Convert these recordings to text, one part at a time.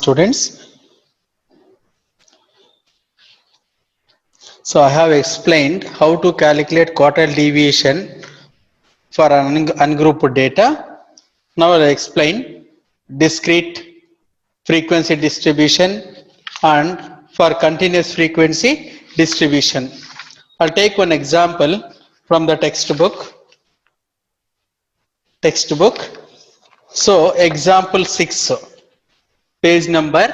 students. So I have explained how to calculate quartile deviation for ungrouped data. Now I'll explain discrete frequency distribution and for continuous frequency distribution. I'll take one example from the textbook. So example 6, page number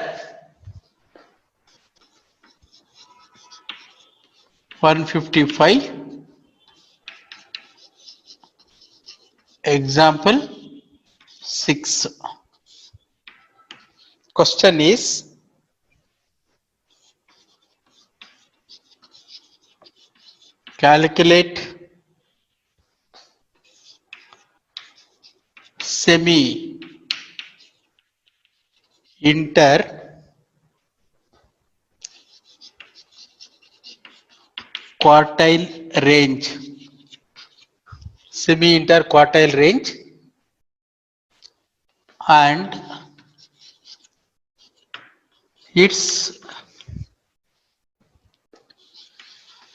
155. Example 6. Question is, calculate semi inter quartile range. Semi inter quartile range and its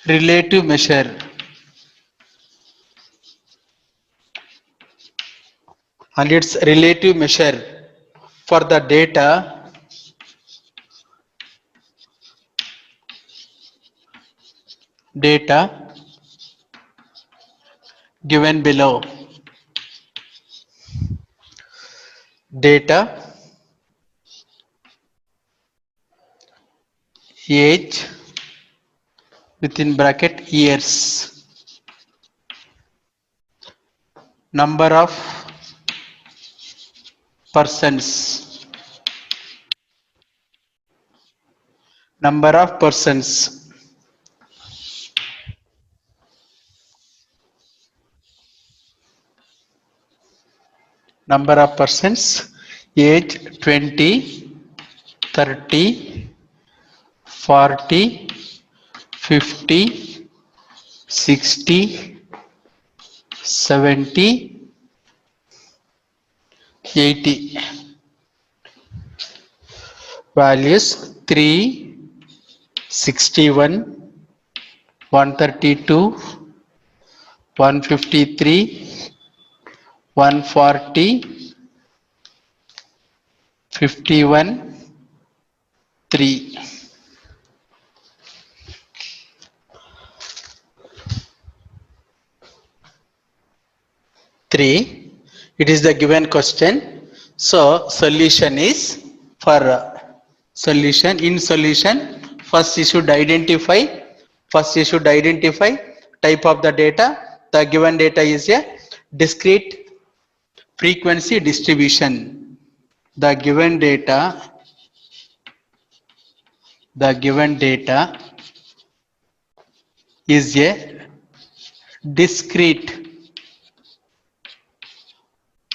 relative measure for the data given below. Data, age within bracket years, number of persons, number of persons, age 20, 30, 40, 50, 60, 70, 80. Values 3, 61, 132, 153, 140, 51, 3. It is the given question. So solution is for solution. In solution, first you should identify type of the data. The given data is a discrete frequency distribution. The given data is a discrete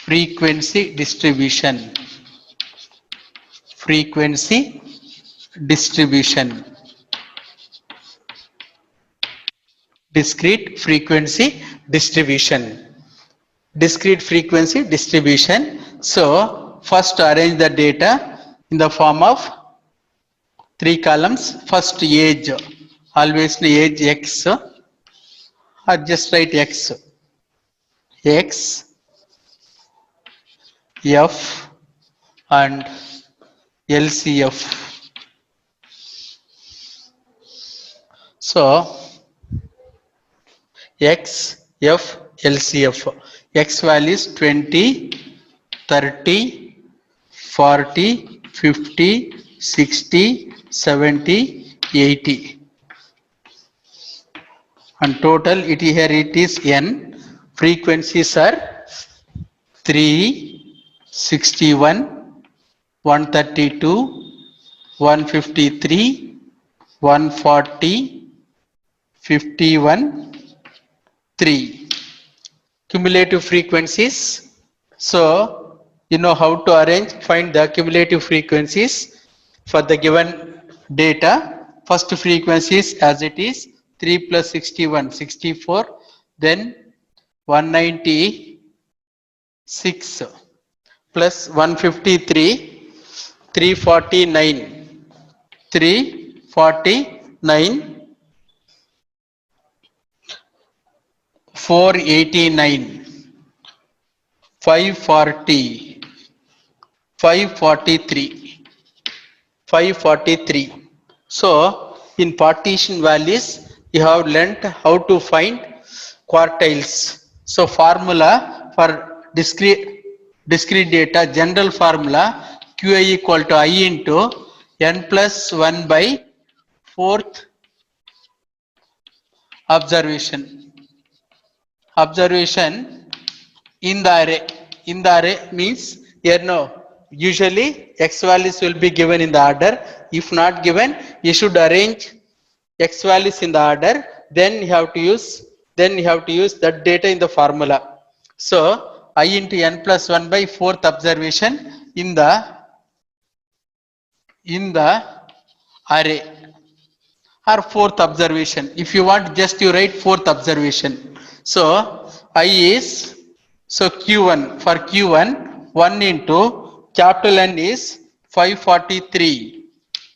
frequency distribution. Discrete frequency distribution. So first arrange the data in the form of 3 columns. First age, always age x, or just write x, f and LCF. So x, f, LCF. X values 20, 30, 40, 50, 60, 70, 80. And total here it is n. Frequencies are 3, 61, 132, 153, 140, 51, 3. Cumulative frequencies. So you know how to find the cumulative frequencies for the given data. First frequencies as it is 3 plus 61, 64, then 196 plus 153, 349, 349, 489, 540, 543, 543. So in partition values you have learnt how to find quartiles. So formula for discrete data, general formula QI equal to I into n plus 1 by fourth observation in the array. In the array means here no, usually x values will be given in the order. If not given, you should arrange x values in the order, then you have to use that data in the formula. So I into n plus 1 by fourth observation in the array, or fourth observation. If you want, just you write fourth observation. So I is, so q1, for q1 1 into capital N is 543,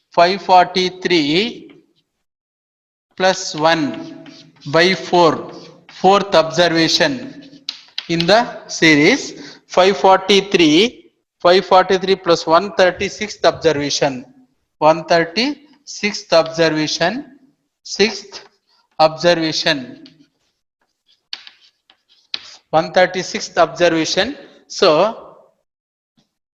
543 plus 1 by 4, fourth observation in the series. 543 plus 136th observation, 136th observation, sixth observation, 136th observation. So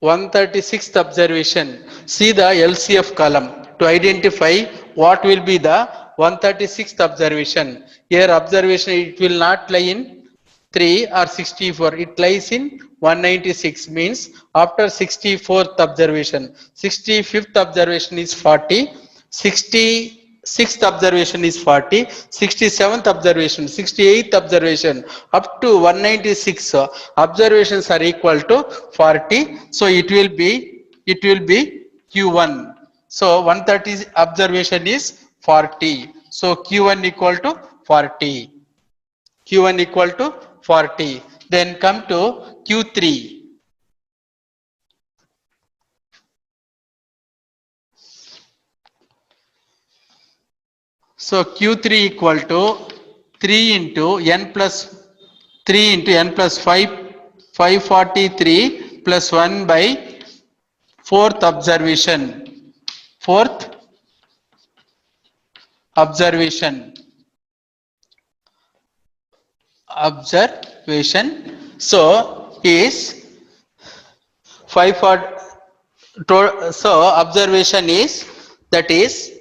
136th observation, see the LCF column to identify what will be the 136th observation. Here observation, it will not lie in 3 or 64, it lies in 196, means after 64th observation. 65th observation is 40, 66th observation is 40, 67th observation, 68th observation, up to 196 observations are equal to 40. So it will be q1. So 130 observation is 40, so q1 equal to 40, q1 equal to 40. Then come to q3. So q3 equal to 3 into n plus 5, 543 plus 1 by fourth observation, fourth observation. So is 540. So observation is, that is,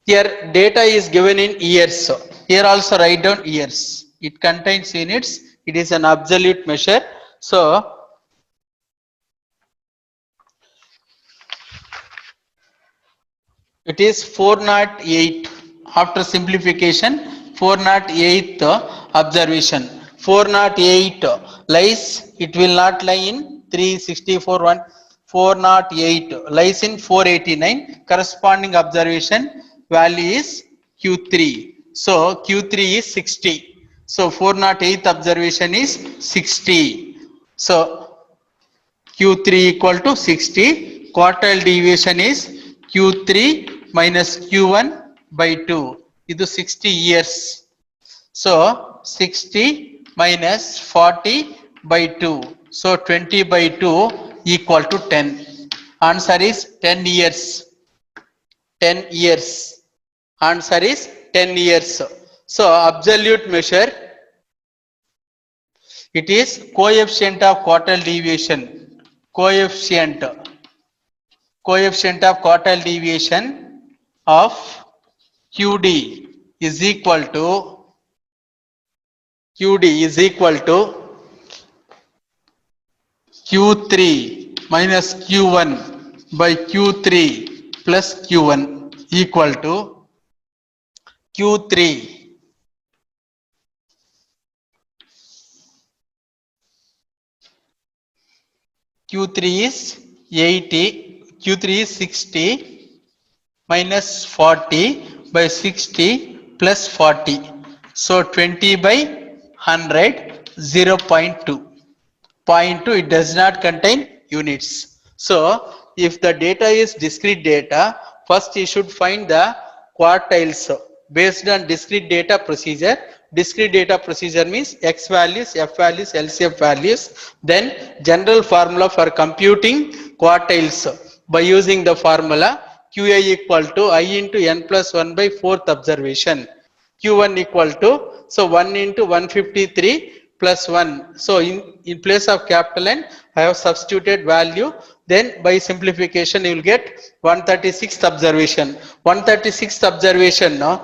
here data is given in years. So here also write down years. It contains units. It is an absolute measure. So it is 408. After simplification, 408th observation. 408 lies, it will not lie in 364, 1. 408 lies in 489. Corresponding observation value is q3. So q3 is 60. So 408th observation is 60. So q3 equal to 60. Quartile deviation is q3 minus q1 by 2. This is 60 years. So 60 minus 40 by 2. So 20 by 2 equal to 10. Answer is 10 years. 10 years. Answer is 10 years. So absolute measure, it is coefficient of quartile deviation. Coefficient of quartile deviation of QD is equal to Q3 minus Q1 by Q3 plus Q1 equal to Q3. Q3 is 80, Q3 is 60 minus 40 by 60 plus 40. So 20 by 100, 0.2. 0.2, it does not contain units. So if the data is discrete data, first you should find the quartiles based on discrete data procedure. Discrete data procedure means X values, F values, LCF values. Then general formula for computing quartiles by using the formula QA equal to I into n plus 1 by fourth observation. Q1 equal to, so 1 into 153 plus 1. So in place of capital N, I have substituted value. Then by simplification, you will get 136th observation. 136th observation. No?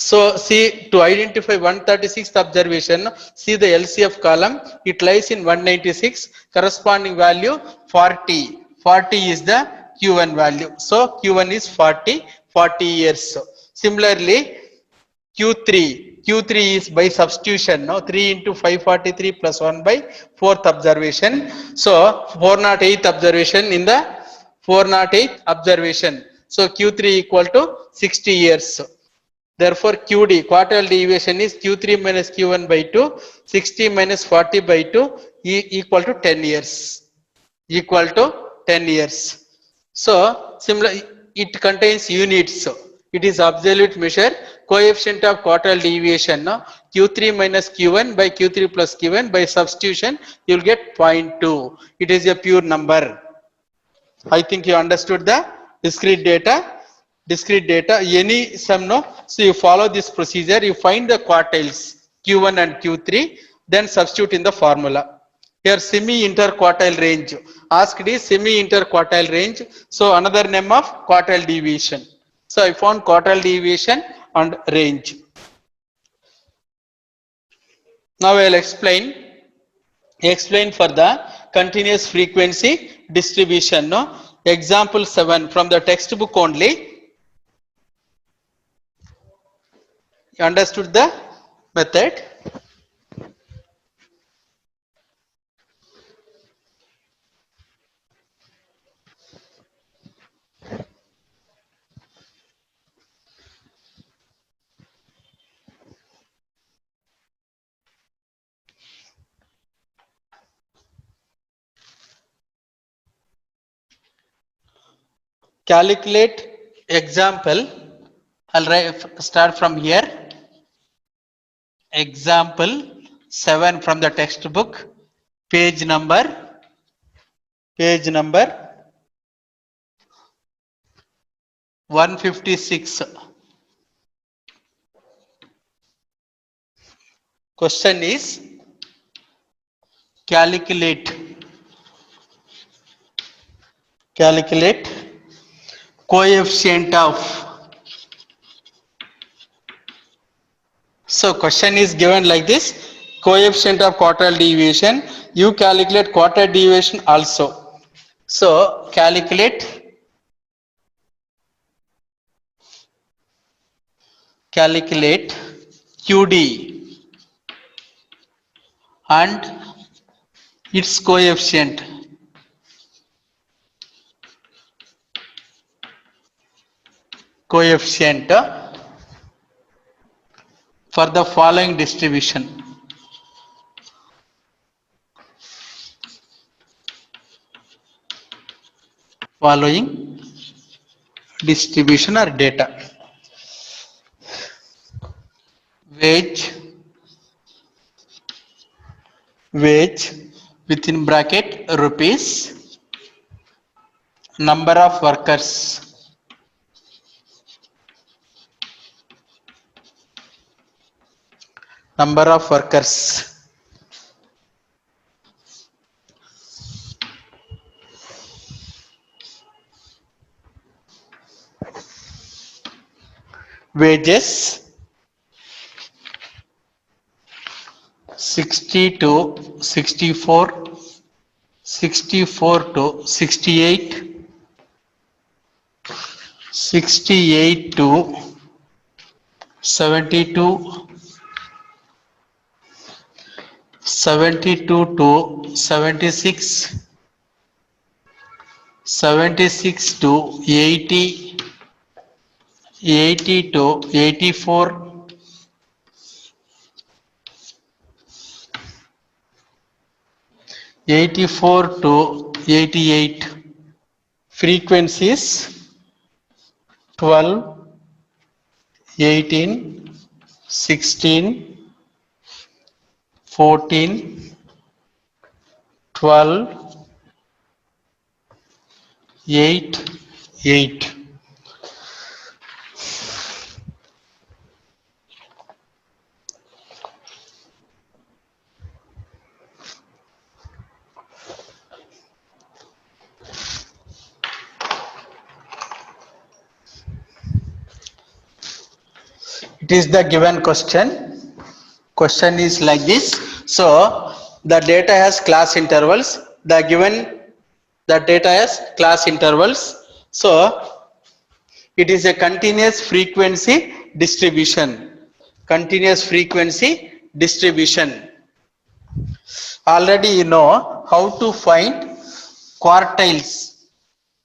So see, to identify 136th observation, see the LCF column. It lies in 196. Corresponding value 40. 40 is the Q1 value. So Q1 is 40. 40 years. Similarly, Q3 is by substitution, no, 3 into 543 plus 1 by fourth observation. So 408th observation in the 408th observation. So Q3 equal to 60 years. Therefore QD, quartile deviation, is Q3 minus Q1 by 2, 60 minus 40 by 2 equal to 10 years. Equal to 10 years. So similar, it contains units. It is absolute measure. Coefficient of quartile deviation, no? Q3 minus Q1 by Q3 plus Q1 by substitution, you will get 0.2. It is a pure number. I think you understood the discrete data. Discrete data, any sum, no? So you follow this procedure, you find the quartiles Q1 and Q3, then substitute in the formula. Here semi-interquartile range. Asked is semi-interquartile range. So another name of quartile deviation. So I found quartile deviation and range. Now I will explain for the continuous frequency distribution. No? Example 7 from the textbook only. You understood the method? Calculate example. I'll start from here. Example 7 from the textbook, page number 156. Question is calculate coefficient of. So question is given like this: coefficient of quartile deviation. You calculate quartile deviation also. So calculate QD and its coefficient. For the following distribution. Following distribution or data. Wage within bracket rupees, number of workers, wages 60 to 64, 64 to 68, 68 to 72, 72 to 76, 76 to 80, 80 to 84, 84 to 88, frequencies 12, 18, 16, 14, 12, 8, 8. It is the given question. Question is like this. So the data has class intervals. The data has class intervals. So it is a continuous frequency distribution. Continuous frequency distribution. Already you know how to find quartiles,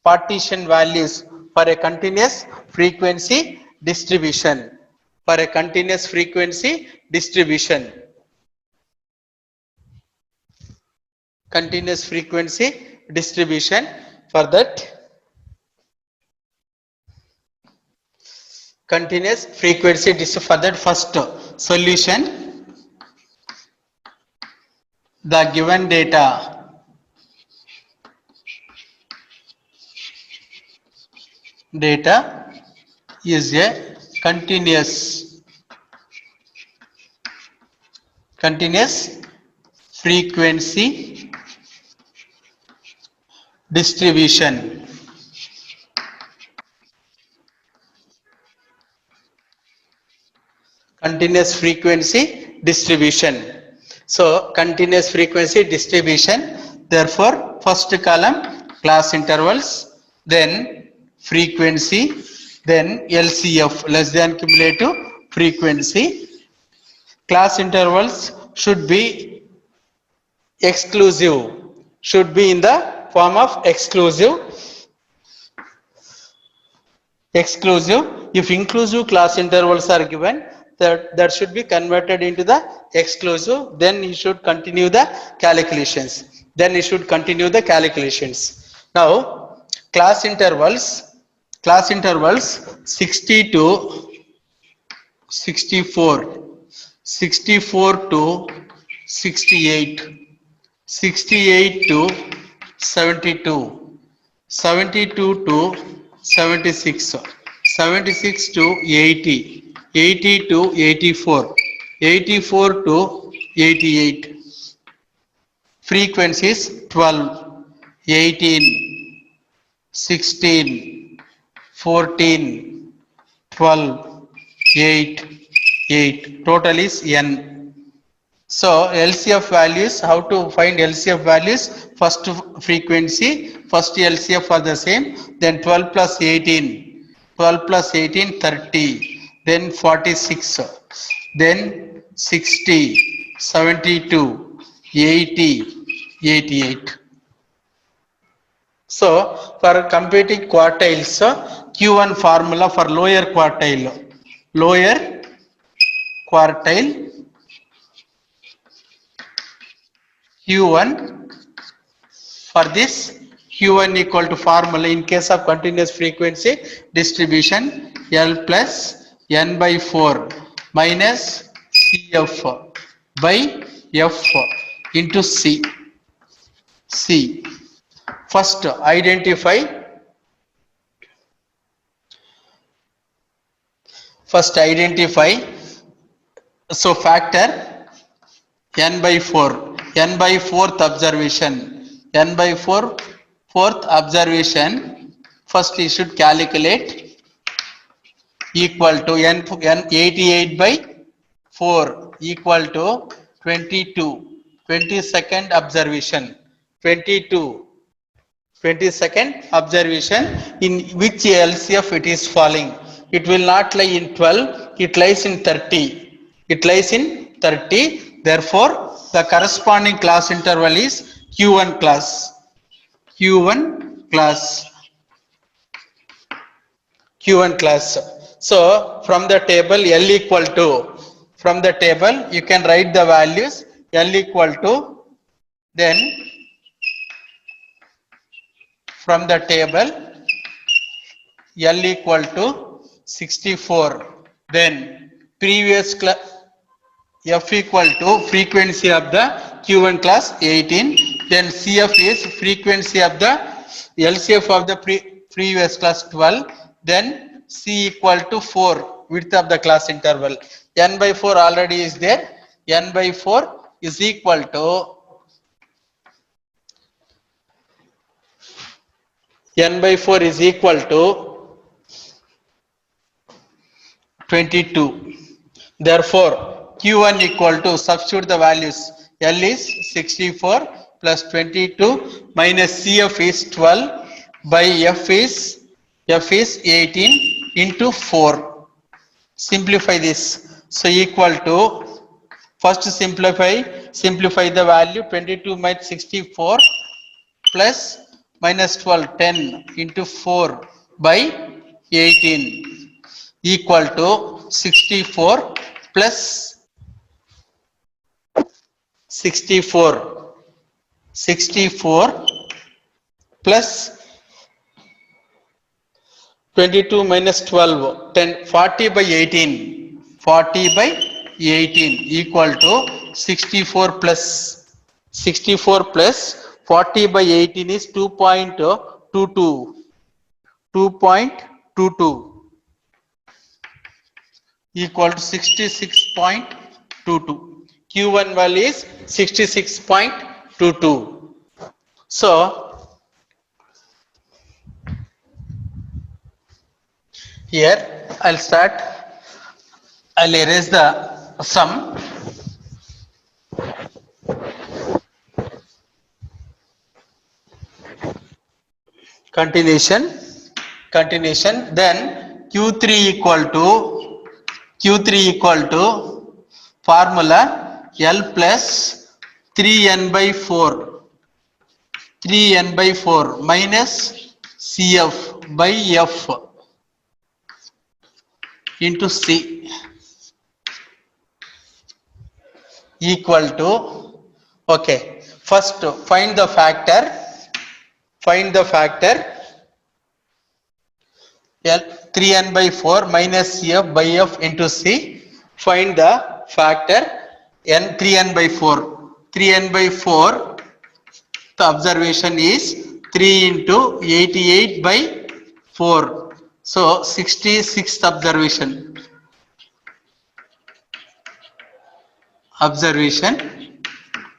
partition values for a continuous frequency distribution. For a continuous frequency distribution. Continuous frequency distribution. For that, continuous frequency distribution. For that, first solution, the given data is a continuous frequency distribution. Continuous frequency distribution. So continuous frequency distribution. Therefore, first column class intervals, then frequency, then LCF less than cumulative frequency. Class intervals should be exclusive. Should be in the form of exclusive. If inclusive class intervals are given, that should be converted into the exclusive. Then you should continue the calculations. Now class intervals 60 to 64, 64 to 68, 68 to 72, 72 to 76, 76 to 80, 80 to 84, 84 to 88. Frequencies 12, 18, 16, 14, 12, 8, 8. Total is n. So LCF values, how to find LCF values? First frequency, first LCF for the same, then 12 plus 18, 12 plus 18, 30, then 46, then 60, 72, 80, 88. So for computing quartiles, Q1 formula for lower quartile, Q1, for this Q1 equal to formula in case of continuous frequency distribution, L plus N by 4 minus CF by F into C. First identify so factor n by 4, n by 4th observation, first you should calculate equal to n 88 by 4 equal to 22, 22nd observation, 22nd observation, in which LCF it is falling. It will not lie in 12, it lies in 30. Therefore, the corresponding class interval is Q1 class. So from the table L equal to, from the table you can write the values L equal to, then from the table L equal to 64. Then previous class F equal to frequency of the Q1 class 18. Then CF is frequency of the LCF of the previous class 12. Then C equal to 4 width of the class interval. N by 4 already is there. N by 4 is equal to N by 4 is equal to 22. Therefore, Q1 equal to substitute the values. L is 64 plus 22 minus CF is 12 by F is 18 into 4. Simplify this. So equal to first simplify the value 22 minus 64 plus minus 12 10 into 4 by 18 equal to 64 plus 64 plus 22 minus 12 10 40 by 18 40 by 18 equal to 64 plus 40 by 18 is 2.22 equal to 66.22. Q1 value is 66.22. So here I'll erase the sum. Continuation. Then Q3 equal to formula L plus 3n by 4 minus CF by F into C equal to, okay, first find the factor L 3n by 4 minus CF by F into C. Find the factor n 3n by 4. 3n by 4, the observation is 3 into 88 by 4. So 66th observation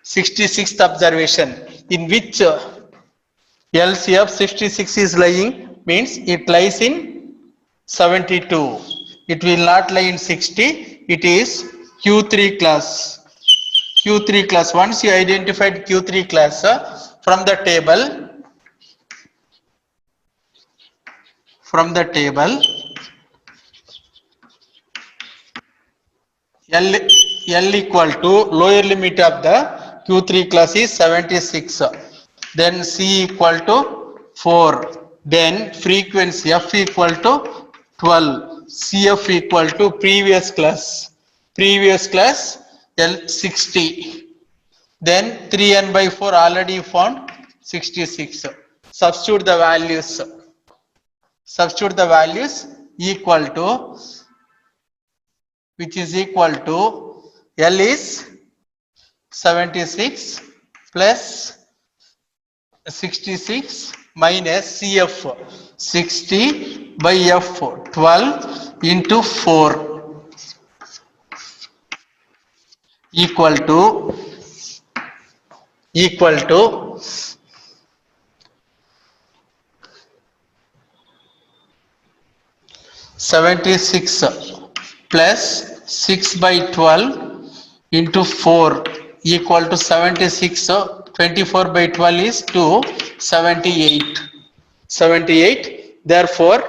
66th observation in which LCF 66 is lying, means it lies in 72. It will not lie in 60. It is Q3 class. Once you identified Q3 class from the table L equal to lower limit of the Q3 class is 76. Then C equal to 4. Then frequency F equal to 12. CF equal to previous class L 60. Then 3n by 4 already found 66. Substitute the values equal to, which is equal to L is 76 plus 66 minus CF 60 by F 12 into 4 equal to 76 plus 6 by 12 into 4 equal to 76. 24 by 12 is 2, 78. Therefore,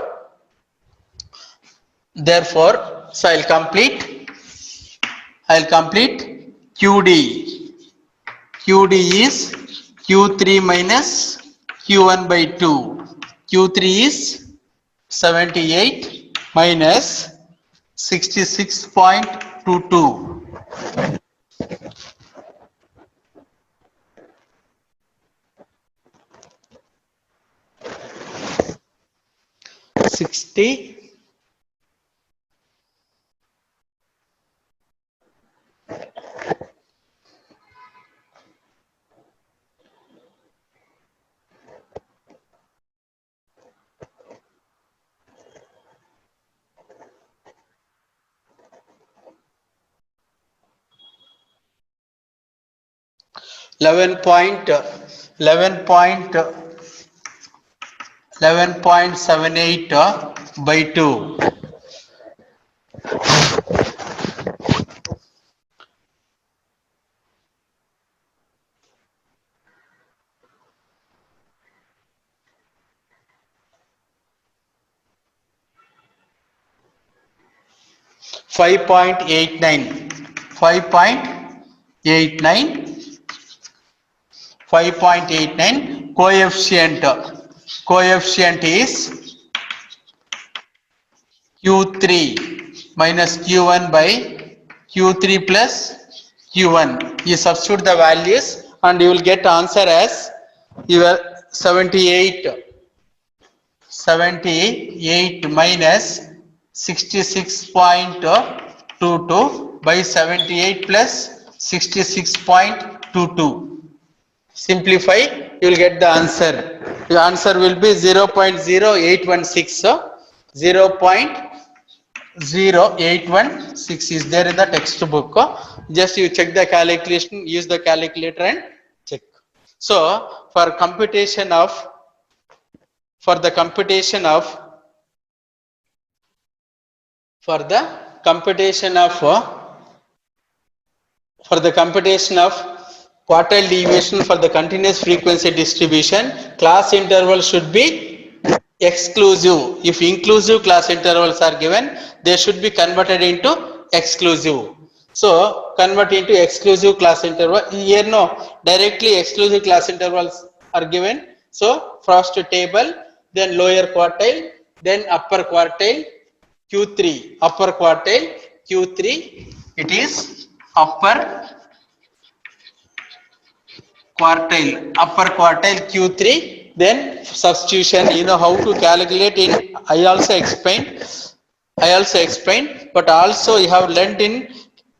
so I'll complete QD. QD is Q3 minus Q1 by 2. Q3 is 78 minus 66.22. 60 11.78 by 2. 5.89 5.89 coefficient is Q3 minus Q1 by Q3 plus Q1. You substitute the values and you will get answer as your 78 minus 66.22 by 78 plus 66.22. Simplify, you will get the answer. The answer will be 0.0816. So 0.0816 is there in the textbook. Just you check the calculation, use the calculator and check. So for computation of for the computation of quartile deviation for the continuous frequency distribution, class interval should be exclusive. If inclusive class intervals are given, they should be converted into exclusive. So convert into exclusive class interval. Here no, directly exclusive class intervals are given. So first table, then lower quartile, then upper quartile, Q3, upper quartile, Q3, it is upper quartile Q3, then substitution. You know how to calculate in I also explained, but also you have learned in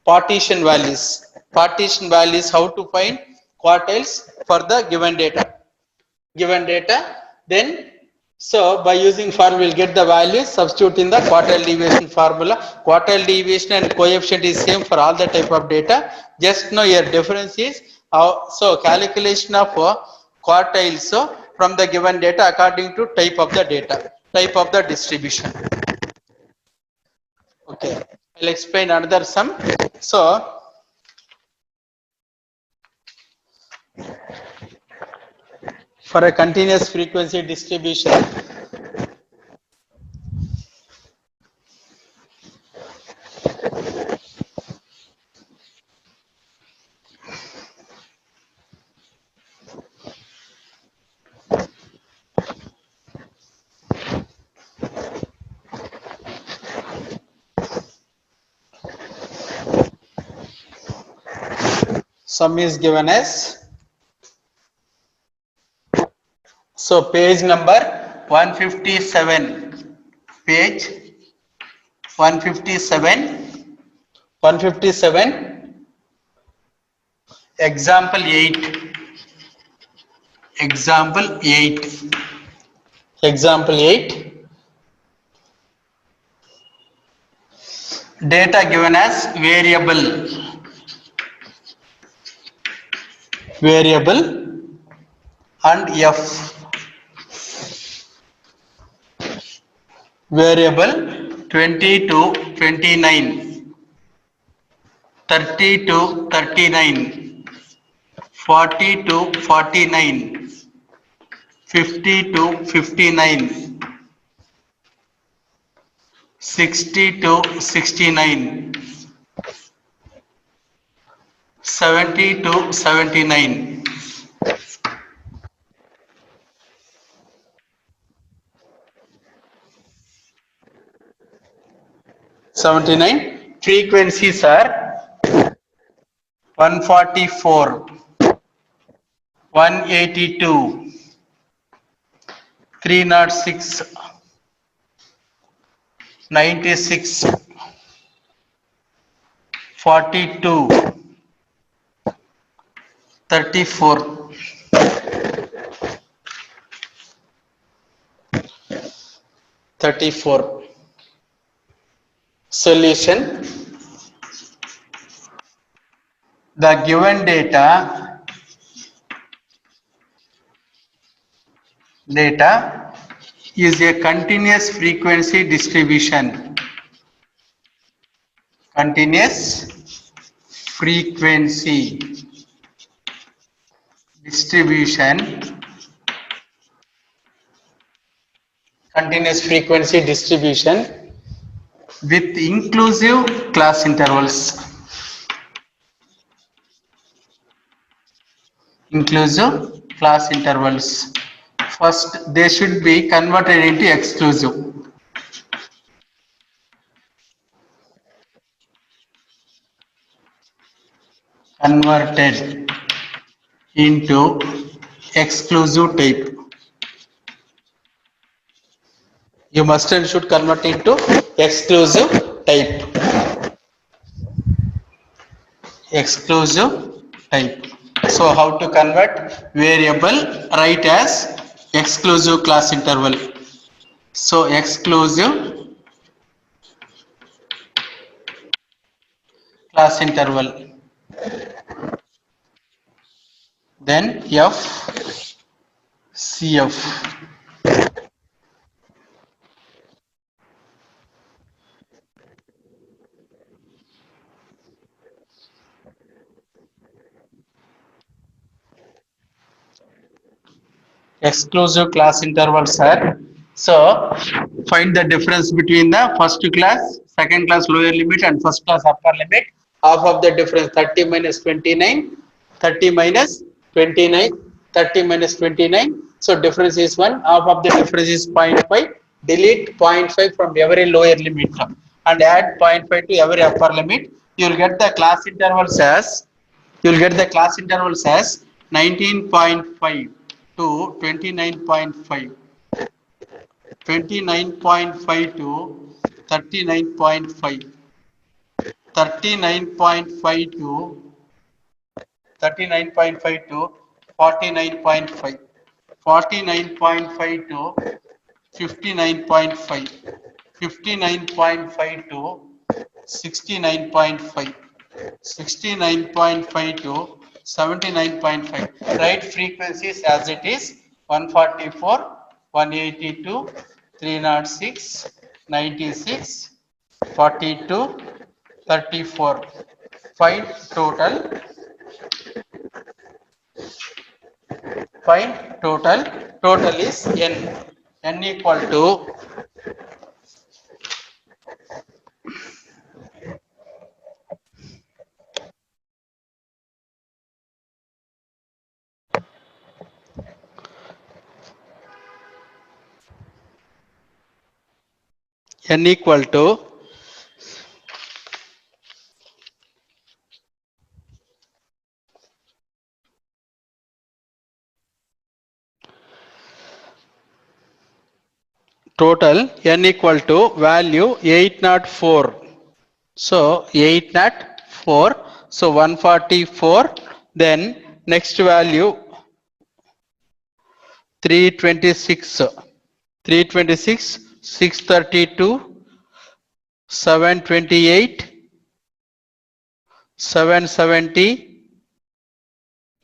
partition values how to find quartiles for the given data. Then so by using formula we'll get the values, substitute in the quartile deviation formula. Quartile deviation and coefficient is same for all the type of data. Just know your difference is so calculation of quartiles from the given data according to type of the data, type of the distribution. Okay, I'll explain another sum. So for a continuous frequency distribution, sum is given as, so page number 157, page 157, example 8, example 8, data given as variable and f. Variable 20 to 29, 30 to 39, 40 to 49, 50 to 59, 60 to 69, 70 to 79. 79. Frequencies are 144, 182, 306, 96, 42, 34, 34. Solution. The given data is a continuous frequency distribution. Continuous frequency distribution. Continuous frequency distribution with inclusive class intervals. Inclusive class intervals. First, they should be converted into exclusive. Converted into exclusive type. You must and should convert into exclusive type. Exclusive type. So how to convert variable? Write as exclusive class interval. So exclusive class interval. Then F, CF. Exclusive class intervals are. So find the difference between the first class, second class lower limit and first class upper limit. Half of the difference 30 minus 29, 30 minus 29, 30 minus 29. So difference is 1, half of the difference is 0.5. Delete 0.5 from every lower limit and add 0.5 to every upper limit. You will get the class intervals as 19.5 to 29.5, 29.5 to 39.5, 39.5 to 39.5 to 49.5, 49.5 to 59.5, 59.5 to 69.5, 69.5 to 79.5. Write frequencies as it is: 144, 182, 306, 96, 42, 34. Find total. Find total. Total is n. N equal to n equal to total n equal to value 804. So 804. So 144. Then next value 326. 326, 632, 728, 770,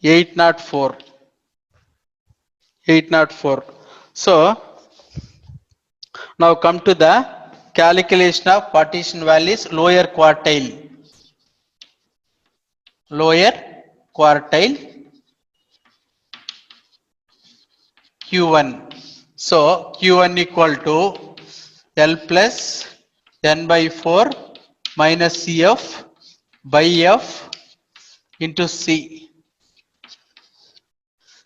804. 804. So now come to the calculation of partition values lower quartile. Lower quartile Q1. So Q1 equal to L plus N by 4 minus CF by F into C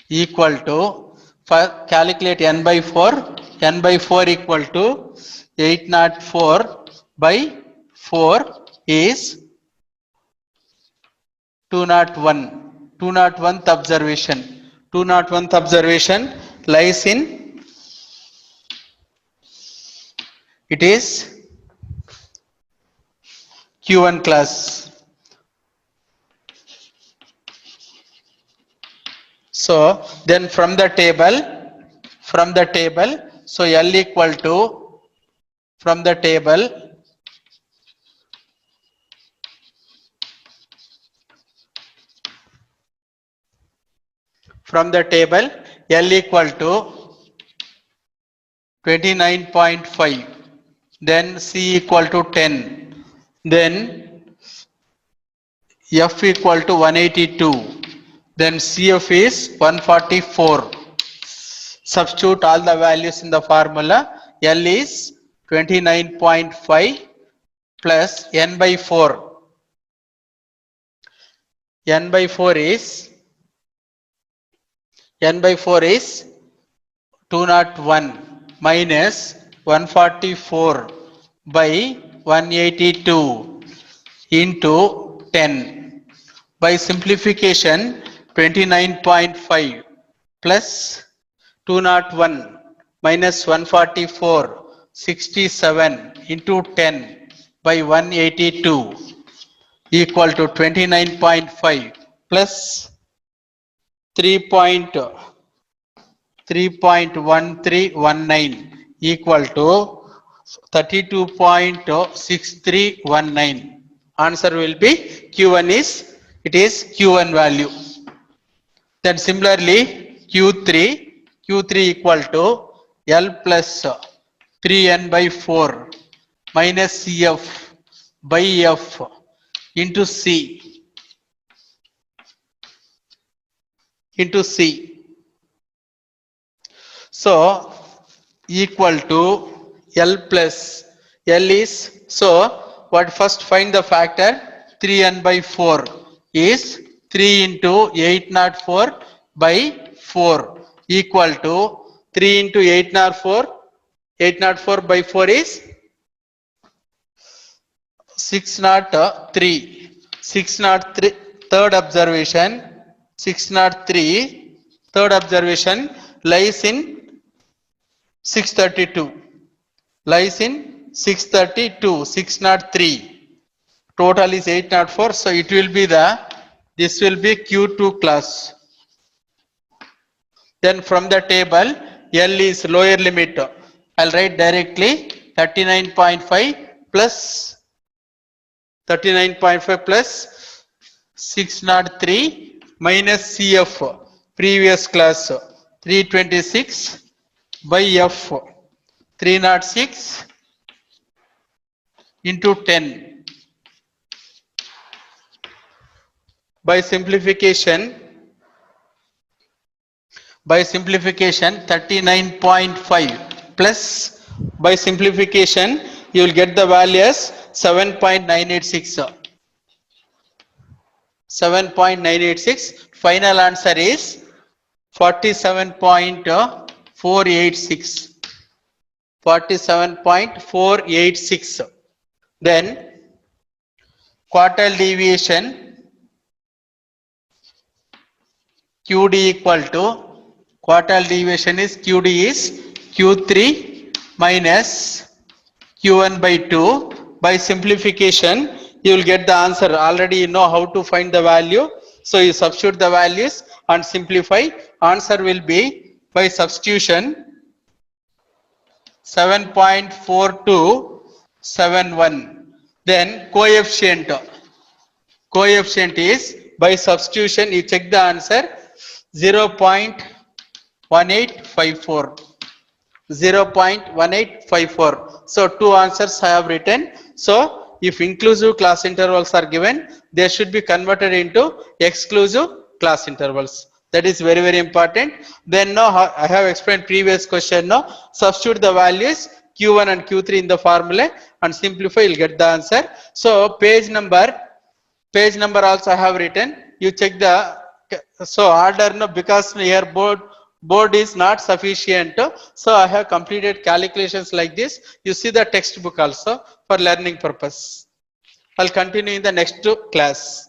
equal to, for calculate N by 4. N by 4 equal to 804 by 4 is 201. 201th observation. 201th observation lies in, it is Q1 class. So then from the table, so L equal to, from the table, L equal to 29.5, then C equal to 10, then F equal to 182, then CF is 144. Substitute all the values in the formula. L is 29.5 plus N by 4. N by 4 is 201 minus 144 by 182 into 10. By simplification, 29.5 plus 201 minus 144, 67 into 10 by 182 equal to 29.5 plus 3.1319 equal to 32.6319. Answer will be Q1 is, it is Q1 value. Then similarly Q3 equal to L plus 3n by 4 minus CF by F into C into C. So equal to L plus, L is, so what, first find the factor. 3n by 4 is 3 into 804 by 4 equal to 3 into 804 by 4 is 603. 603. Third observation, 603. Third observation lies in 632. Lies in 632. 603. Total is 804. So it will be this will be Q2 class. Then from the table, L is lower limit. I'll write directly 39.5 plus 603 minus CF previous class 326 by F 306 into 10. By simplification 39.5 plus, by simplification you will get the value as 7.986. 7.986. Final answer is 47.486. 47.486. Then quartile deviation QD equal to, quartile deviation is QD is Q3 minus Q1 by 2. By simplification you will get the answer. Already you know how to find the value, so you substitute the values and simplify. Answer will be, by substitution, 7.4271. Then coefficient is, by substitution you check the answer, 0.1854. 0.1854. So two answers I have written. So if inclusive class intervals are given, they should be converted into exclusive class intervals. That is very, very important. Then now I have explained previous question. Now substitute the values Q1 and Q3 in the formula and simplify, you'll get the answer. So page number also I have written. You check the, so order, no, because here board is not sufficient, so I have completed calculations like this. You see the textbook also for learning purpose. I'll continue in the next class.